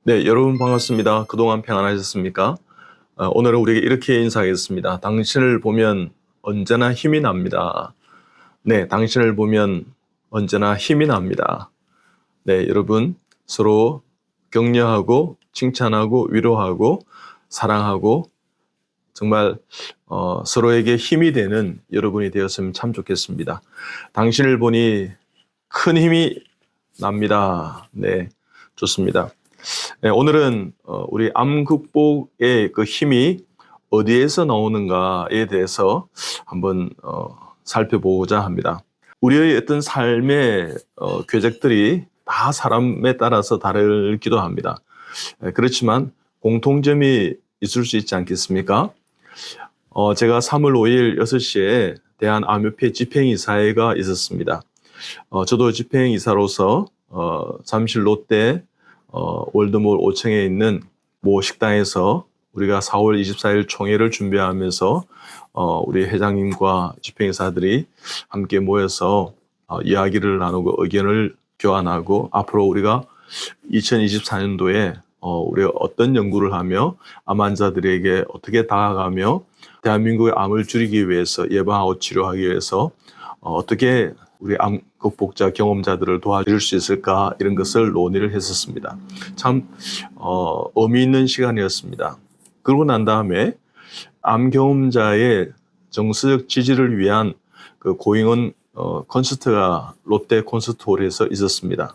네, 여러분 반갑습니다. 그동안 평안하셨습니까? 오늘은 우리에게 이렇게 인사하겠습니다. 당신을 보면 언제나 힘이 납니다. 네, 당신을 보면 언제나 힘이 납니다. 네, 여러분 서로 격려하고 칭찬하고 위로하고 사랑하고 정말 서로에게 힘이 되는 여러분이 되었으면 참 좋겠습니다. 당신을 보니 큰 힘이 납니다. 네, 좋습니다. 네, 오늘은 우리 암 극복의 그 힘이 어디에서 나오는가에 대해서 한번 살펴보고자 합니다. 우리의 어떤 삶의 궤적들이 다 사람에 따라서 다르기도 합니다. 그렇지만 공통점이 있을 수 있지 않겠습니까? 제가 3월 5일 6시에 대한암협회 집행이사회가 있었습니다. 저도 집행이사로서 잠실 롯데 월드몰 5층에 있는 모 식당에서 우리가 4월 24일 총회를 준비하면서 우리 회장님과 집행이사들이 함께 모여서 이야기를 나누고 의견을 교환하고 앞으로 우리가 2024년도에 우리가 어떤 연구를 하며 암 환자들에게 어떻게 다가가며 대한민국의 암을 줄이기 위해서 예방하고 치료하기 위해서 어떻게 우리 암 극복자 경험자들을 도와줄 수 있을까 이런 것을 논의를 했었습니다. 참 의미 있는 시간이었습니다. 그러고 난 다음에 암 경험자의 정서적 지지를 위한 그 고잉원 콘서트가 롯데 콘서트홀에서 있었습니다.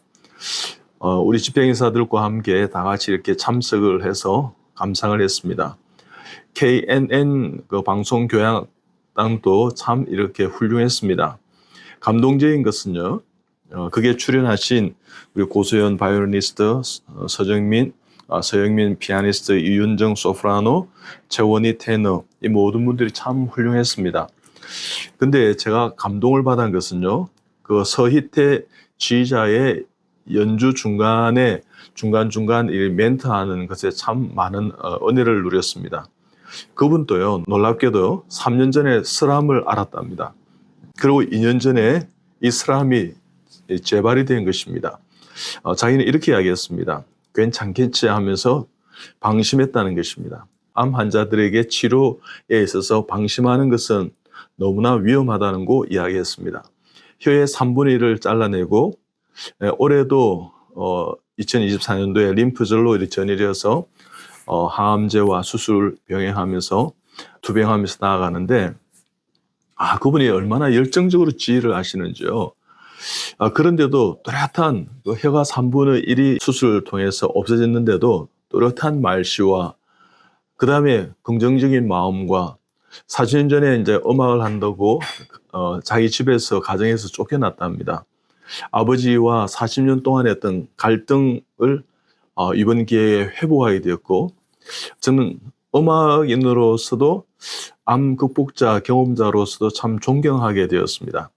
우리 집행인사들과 함께 다 같이 이렇게 참석을 해서 감상을 했습니다. KNN 그 방송 교양당도 참 이렇게 훌륭했습니다. 감동적인 것은요, 그게 출연하신 우리 고소연 바이올리니스트, 서영민 피아니스트, 이윤정 소프라노, 최원희 테너, 이 모든 분들이 참 훌륭했습니다. 근데 제가 감동을 받은 것은요, 그 서희태 지휘자의 연주 중간에 중간중간 이 멘트하는 것에 참 많은 은혜를 누렸습니다. 그분도요, 놀랍게도 3년 전에 슬암을 앓았답니다. 그리고 2년 전에 이 슬암이 재발이 된 것입니다. 자기는 이렇게 이야기했습니다. 괜찮겠지 하면서 방심했다는 것입니다. 암 환자들에게 치료에 있어서 방심하는 것은 너무나 위험하다는 거 이야기했습니다. 혀의 3분의 1을 잘라내고 올해도 2024년도에 림프절로 전이되어서 항암제와 수술 병행하면서 투병하면서 나아가는데 그분이 얼마나 열정적으로 지휘를 하시는지요. 그런데도 뚜렷한 그 혀가 3분의 1이 수술을 통해서 없어졌는데도 뚜렷한 말씨와 그 다음에 긍정적인 마음과 4년 전에 이제 음악을 한다고 자기 집에서 가정에서 쫓겨났답니다. 아버지와 40년 동안 했던 갈등을 이번 기회에 회복하게 되었고, 저는 음악인으로서도 암 극복자 경험자로서도 참 존경하게 되었습니다.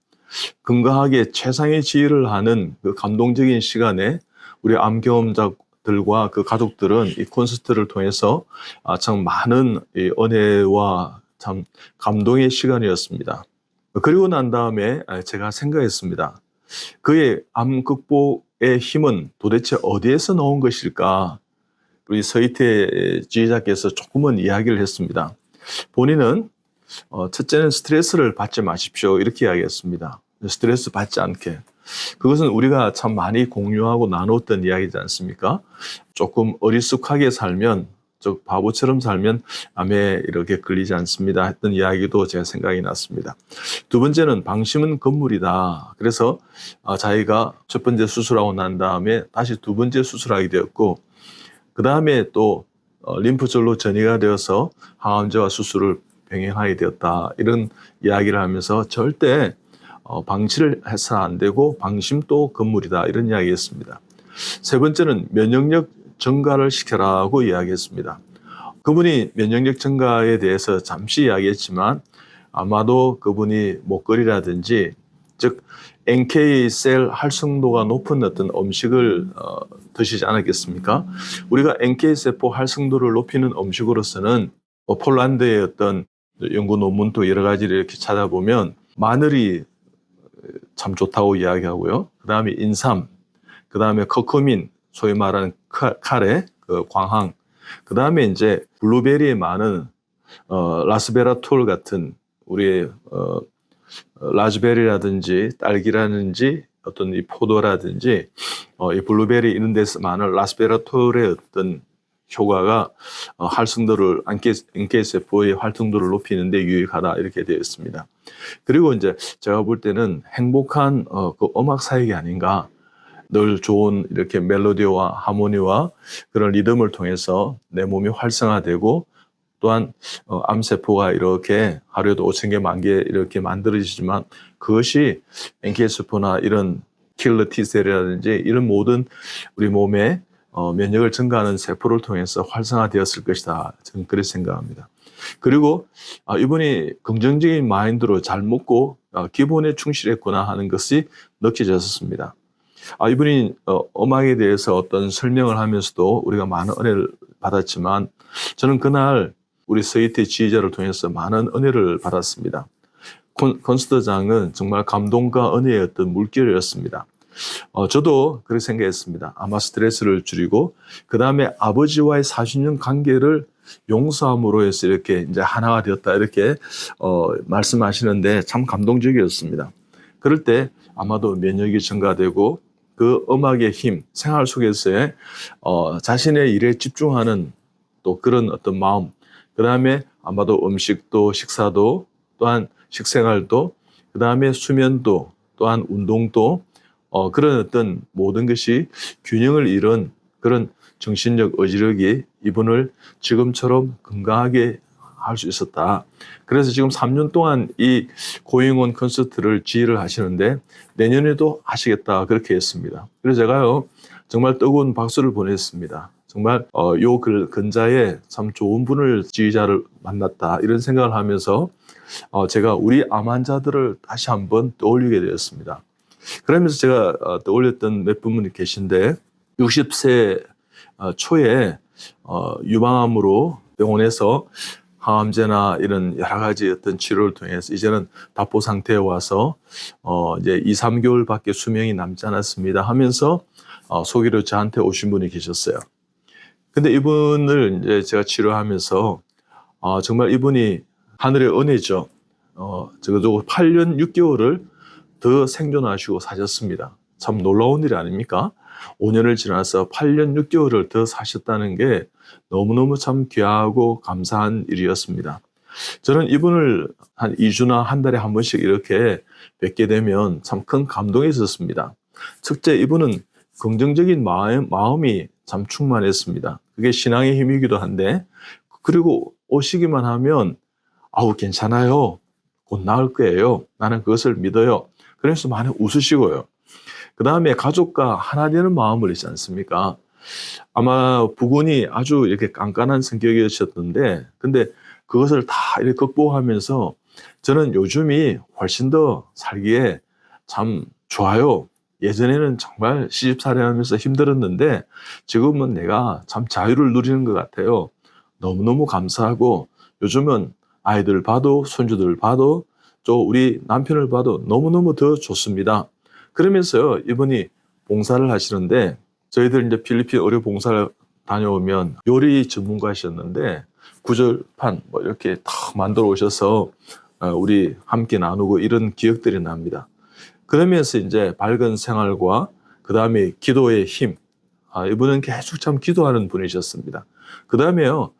건강하게 최상의 지휘를 하는 그 감동적인 시간에 우리 암 경험자들과 그 가족들은 이 콘서트를 통해서 참 많은 은혜와 참 감동의 시간이었습니다. 그리고 난 다음에 제가 생각했습니다. 그의 암 극복의 힘은 도대체 어디에서 나온 것일까? 우리 서희태 지휘자께서 조금은 이야기를 했습니다. 본인은 첫째는 스트레스를 받지 마십시오 이렇게 이야기했습니다. 스트레스 받지 않게. 그것은 우리가 참 많이 공유하고 나눴던 이야기지 않습니까? 조금 어리숙하게 살면, 즉 바보처럼 살면 암에 이렇게 걸리지 않습니다 했던 이야기도 제가 생각이 났습니다. 두 번째는 방심은 건물이다. 그래서 자기가 첫 번째 수술하고 난 다음에 다시 두 번째 수술하게 되었고, 그 다음에 또 림프절로 전이가 되어서 항암제와 수술을 병행하게 되었다. 이런 이야기를 하면서 절대 방치를 해서 안 되고 방심도 건물이다. 이런 이야기했습니다. 세 번째는 면역력 증가를 시켜라고 이야기했습니다. 그분이 면역력 증가에 대해서 잠시 이야기했지만 아마도 그분이 목걸이라든지 즉 NK셀 활성도가 높은 어떤 음식을 드시지 않았겠습니까? 우리가 NK세포 활성도를 높이는 음식으로서는 폴란드의 어떤 연구 논문도 여러 가지를 이렇게 찾아보면 마늘이 참 좋다고 이야기하고요. 그 다음에 인삼, 그 다음에 커커민, 소위 말하는 카레, 그 광항, 그 다음에 이제 블루베리에 많은 라스베라톨 같은 우리의 라즈베리라든지 딸기라든지 어떤 이 포도라든지 이 블루베리 이런 데서 많은 라스베라톨의 어떤 효과가 활성도를 인계세포의 활성도를 높이는 데 유익하다 이렇게 되어 있습니다. 그리고 이제 제가 볼 때는 행복한 그 음악 사역이 아닌가. 늘 좋은 이렇게 멜로디와 하모니와 그런 리듬을 통해서 내 몸이 활성화되고 또한 암세포가 이렇게 하루에도 5,000개, 10,000개 이렇게 만들어지지만 그것이 NK세포나 이런 킬러 T셀이라든지 이런 모든 우리 몸의 면역을 증가하는 세포를 통해서 활성화되었을 것이다. 저는 그렇게 생각합니다. 그리고 이분이 긍정적인 마인드로 잘 먹고 기본에 충실했구나 하는 것이 느껴졌습니다. 이분이 음악에 대해서 어떤 설명을 하면서도 우리가 많은 은혜를 받았지만 저는 그날 우리 서희태 지휘자를 통해서 많은 은혜를 받았습니다. 콘서트장은 정말 감동과 은혜의 어떤 물결이었습니다. 저도 그렇게 생각했습니다. 아마 스트레스를 줄이고 그 다음에 아버지와의 40년 관계를 용서함으로 해서 이렇게 이제 하나가 되었다 이렇게 말씀하시는데 참 감동적이었습니다. 그럴 때 아마도 면역이 증가되고 그 음악의 힘, 생활 속에서의 자신의 일에 집중하는 또 그런 어떤 마음, 그 다음에 아마도 음식도 식사도 또한 식생활도 그 다음에 수면도 또한 운동도 그런 어떤 모든 것이 균형을 이룬 그런 정신적 의지력이 이분을 지금처럼 건강하게 할 수 있었다. 그래서 지금 3년 동안 이 고잉온 콘서트를 지휘를 하시는데 내년에도 하시겠다 그렇게 했습니다. 그래서 제가요 정말 뜨거운 박수를 보냈습니다. 정말 요 근자에 참 좋은 분을 지휘자를 만났다 이런 생각을 하면서 제가 우리 암 환자들을 다시 한번 떠올리게 되었습니다. 그러면서 제가 떠올렸던 몇 분이 계신데 60세 초에 유방암으로 병원에서 항암제나 이런 여러 가지 어떤 치료를 통해서 이제는 답보 상태에 와서 이제 2, 3개월밖에 수명이 남지 않았습니다 하면서 소개로 저한테 오신 분이 계셨어요. 근데 이분을 이제 제가 치료하면서 정말 이분이 하늘의 은혜죠. 적어도 8년 6개월을 더 생존하시고 사셨습니다. 참 놀라운 일 아닙니까? 5년을 지나서 8년 6개월을 더 사셨다는 게 너무너무 참 귀하고 감사한 일이었습니다. 저는 이분을 한 2주나 한 달에 한 번씩 이렇게 뵙게 되면 참 큰 감동이 있었습니다. 첫째, 이분은 긍정적인 마음이 참 충만했습니다. 그게 신앙의 힘이기도 한데, 그리고 오시기만 하면 괜찮아요. 곧 나을 거예요. 나는 그것을 믿어요. 그래서 많이 웃으시고요. 그 다음에 가족과 하나 되는 마음을 있지 않습니까? 아마 부군이 아주 이렇게 깐깐한 성격이셨던데, 근데 그것을 다 이렇게 극복하면서 저는 요즘이 훨씬 더 살기에 참 좋아요. 예전에는 정말 시집살이하면서 힘들었는데 지금은 내가 참 자유를 누리는 것 같아요. 너무너무 감사하고 요즘은 아이들 봐도 손주들 봐도 또 우리 남편을 봐도 너무너무 더 좋습니다. 그러면서요, 이분이 봉사를 하시는데 저희들 이제 필리핀 의료 봉사를 다녀오면 요리 전문가셨는데 구절판 뭐 이렇게 다 만들어 오셔서 우리 함께 나누고 이런 기억들이 납니다. 그러면서 이제 밝은 생활과 그 다음에 기도의 힘, 이분은 계속 참 기도하는 분이셨습니다. 그 다음에요,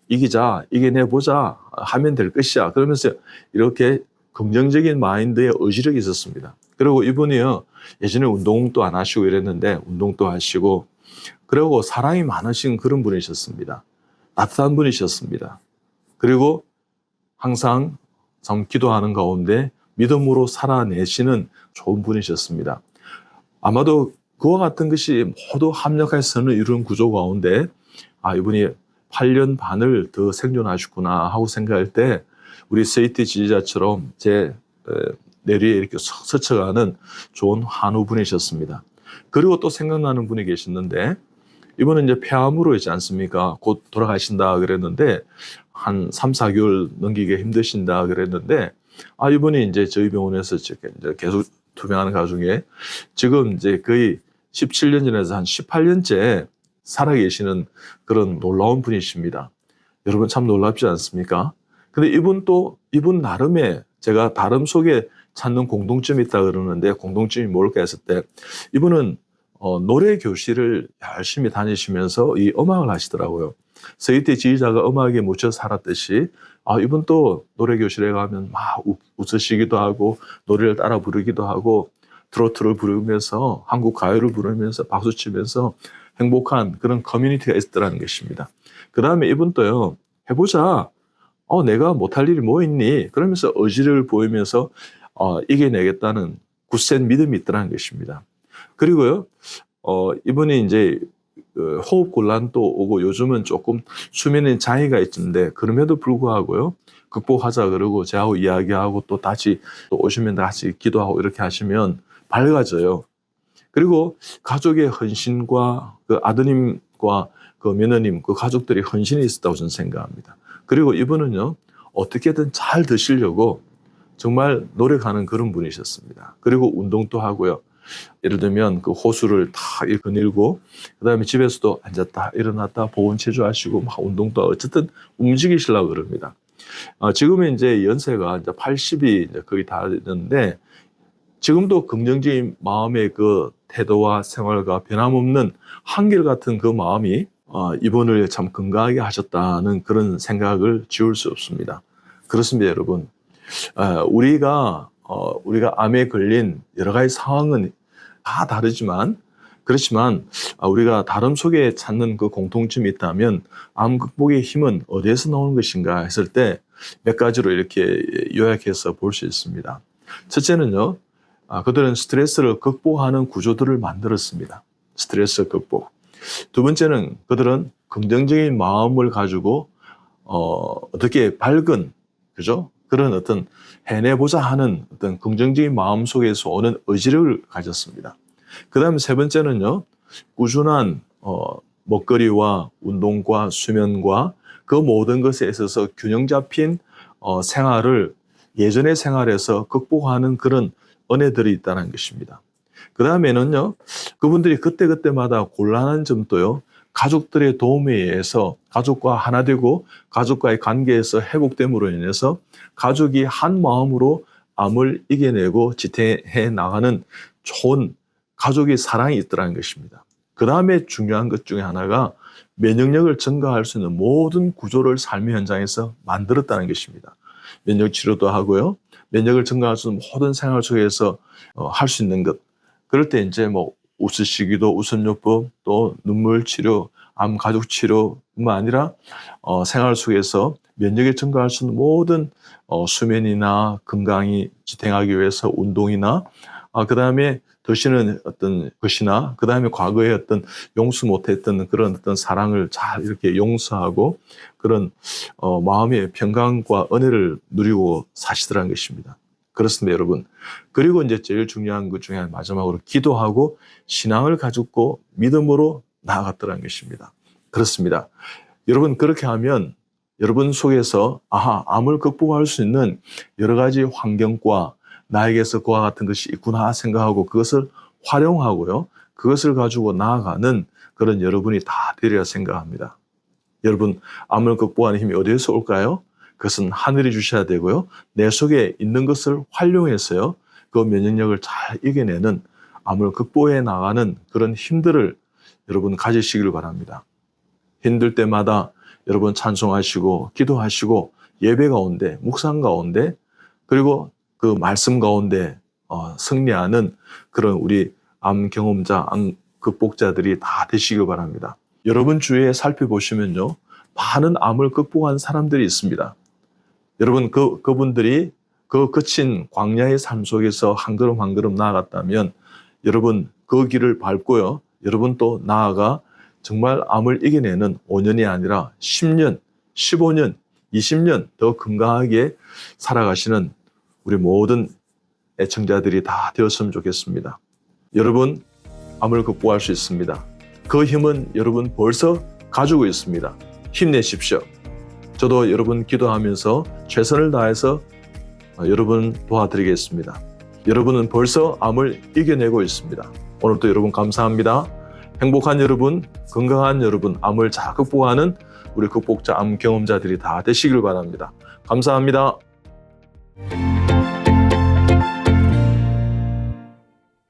이기자, 이겨내보자 하면 될 것이야. 그러면서 이렇게 긍정적인 마인드의 의지력이 있었습니다. 그리고 이분이요, 예전에 운동도 안 하시고 이랬는데 운동도 하시고, 그리고 사랑이 많으신 그런 분이셨습니다. 따뜻한 분이셨습니다. 그리고 항상 참 기도하는 가운데 믿음으로 살아내시는 좋은 분이셨습니다. 아마도 그와 같은 것이 모두 합력해서는 이런 구조 가운데 이분이 8년 반을 더 생존하셨구나 하고 생각할 때 우리 세이트 지지자처럼 제 내리에 이렇게 스쳐가는 좋은 한우분이셨습니다. 그리고 또 생각나는 분이 계셨는데 이분은 이제 폐암으로 있지 않습니까? 곧 돌아가신다 그랬는데 한 3, 4개월 넘기기 힘드신다 그랬는데 이분이 이제 저희 병원에서 이제 계속 투병하는 가중에 지금 이제 거의 17년 전에서 한 18년째 살아계시는 그런 놀라운 분이십니다. 여러분 참 놀랍지 않습니까? 근데 이분 나름의 제가 다름 속에 찾는 공통점이 있다 그러는데 공통점이 뭘까 했을 때 이분은 노래 교실을 열심히 다니시면서 이 음악을 하시더라고요. 서희태 지휘자가 음악에 묻혀 살았듯이 이분 또 노래 교실에 가면 막 웃으시기도 하고 노래를 따라 부르기도 하고 트로트를 부르면서 한국 가요를 부르면서 박수치면서 행복한 그런 커뮤니티가 있었더라는 것입니다. 그 다음에 이분 또요, 해보자. 내가 못할 일이 뭐 있니? 그러면서 의지를 보이면서 이겨내겠다는 굳센 믿음이 있더라는 것입니다. 그리고요, 이분이 이제 호흡 곤란도 오고 요즘은 조금 수면에 장애가 있는데 그럼에도 불구하고요, 극복하자 그러고 저하고 이야기하고 또 다시 또 오시면 다시 기도하고 이렇게 하시면 밝아져요. 그리고 가족의 헌신과 그 아드님과 그 며느님, 그 가족들이 헌신이 있었다고 저는 생각합니다. 그리고 이분은요, 어떻게든 잘 드시려고 정말 노력하는 그런 분이셨습니다. 그리고 운동도 하고요. 예를 들면 그 호수를 다 거닐고, 그 다음에 집에서도 앉았다 일어났다 보온 체조하시고 막 운동도 어쨌든 움직이시려고 그럽니다. 지금은 이제 연세가 이제 80이 이제 거의 다 됐는데, 지금도 긍정적인 마음의 그 태도와 생활과 변함없는 한결같은 그 마음이 이분을 참 건강하게 하셨다는 그런 생각을 지울 수 없습니다. 그렇습니다, 여러분. 우리가 암에 걸린 여러 가지 상황은 다 다르지만, 그렇지만 우리가 다름 속에 찾는 그 공통점이 있다면 암 극복의 힘은 어디에서 나오는 것인가 했을 때 몇 가지로 이렇게 요약해서 볼 수 있습니다. 첫째는요, 그들은 스트레스를 극복하는 구조들을 만들었습니다. 스트레스 극복. 두 번째는 그들은 긍정적인 마음을 가지고 어떻게 밝은, 그죠? 그런 어떤 해내보자 하는 어떤 긍정적인 마음 속에서 오는 의지를 가졌습니다. 그 다음에 세 번째는요, 꾸준한 먹거리와 운동과 수면과 그 모든 것에 있어서 균형 잡힌 생활을 예전의 생활에서 극복하는 그런 은혜들이 있다는 것입니다. 그 다음에는요, 그분들이 그때그때마다 곤란한 점도요, 가족들의 도움에 의해서 가족과 하나 되고 가족과의 관계에서 회복됨으로 인해서 가족이 한 마음으로 암을 이겨내고 지탱해 나가는 좋은 가족의 사랑이 있더라는 것입니다. 그 다음에 중요한 것 중에 하나가 면역력을 증가할 수 있는 모든 구조를 삶의 현장에서 만들었다는 것입니다. 면역 치료도 하고요, 면역을 증가할 수 있는 모든 생활 속에서 할 수 있는 것. 그럴 때 이제 뭐 웃으시기도 웃음요법, 또 눈물 치료, 암 가족 치료뿐만 아니라 생활 속에서 면역이 증가할 수 있는 모든 수면이나 건강이 지탱하기 위해서 운동이나 그 다음에 드시는 어떤 것이나 그 다음에 과거에 어떤 용서 못했던 그런 어떤 사랑을 잘 이렇게 용서하고 그런 마음의 평강과 은혜를 누리고 사시더라는 것입니다. 그렇습니다, 여러분. 그리고 이제 제일 중요한 것 중에 마지막으로 기도하고 신앙을 가지고 믿음으로 나아갔더라는 것입니다. 그렇습니다. 여러분, 그렇게 하면 여러분 속에서 암을 극복할 수 있는 여러 가지 환경과 나에게서 그와 같은 것이 있구나 생각하고 그것을 활용하고요, 그것을 가지고 나아가는 그런 여러분이 다 되리라 생각합니다. 여러분, 암을 극복하는 힘이 어디에서 올까요? 그것은 하늘이 주셔야 되고요, 내 속에 있는 것을 활용해서요, 그 면역력을 잘 이겨내는 암을 극복해 나가는 그런 힘들을 여러분 가지시길 바랍니다. 힘들 때마다 여러분 찬송하시고 기도하시고 예배 가운데, 묵상 가운데, 그리고 그 말씀 가운데 승리하는 그런 우리 암 경험자, 암 극복자들이 다 되시길 바랍니다. 여러분 주위에 살펴보시면요, 많은 암을 극복한 사람들이 있습니다. 여러분 그분들이 그 거친 광야의 삶 속에서 한 걸음 한 걸음 나아갔다면 여러분 그 길을 밟고요, 여러분 또 나아가 정말 암을 이겨내는 5년이 아니라 10년, 15년, 20년 더 건강하게 살아가시는 우리 모든 애청자들이 다 되었으면 좋겠습니다. 여러분, 암을 극복할 수 있습니다. 그 힘은 여러분 벌써 가지고 있습니다. 힘내십시오. 저도 여러분 기도하면서 최선을 다해서 여러분 도와드리겠습니다. 여러분은 벌써 암을 이겨내고 있습니다. 오늘도 여러분 감사합니다. 행복한 여러분, 건강한 여러분, 암을 잘 극복하는 우리 극복자 암 경험자들이 다 되시길 바랍니다. 감사합니다.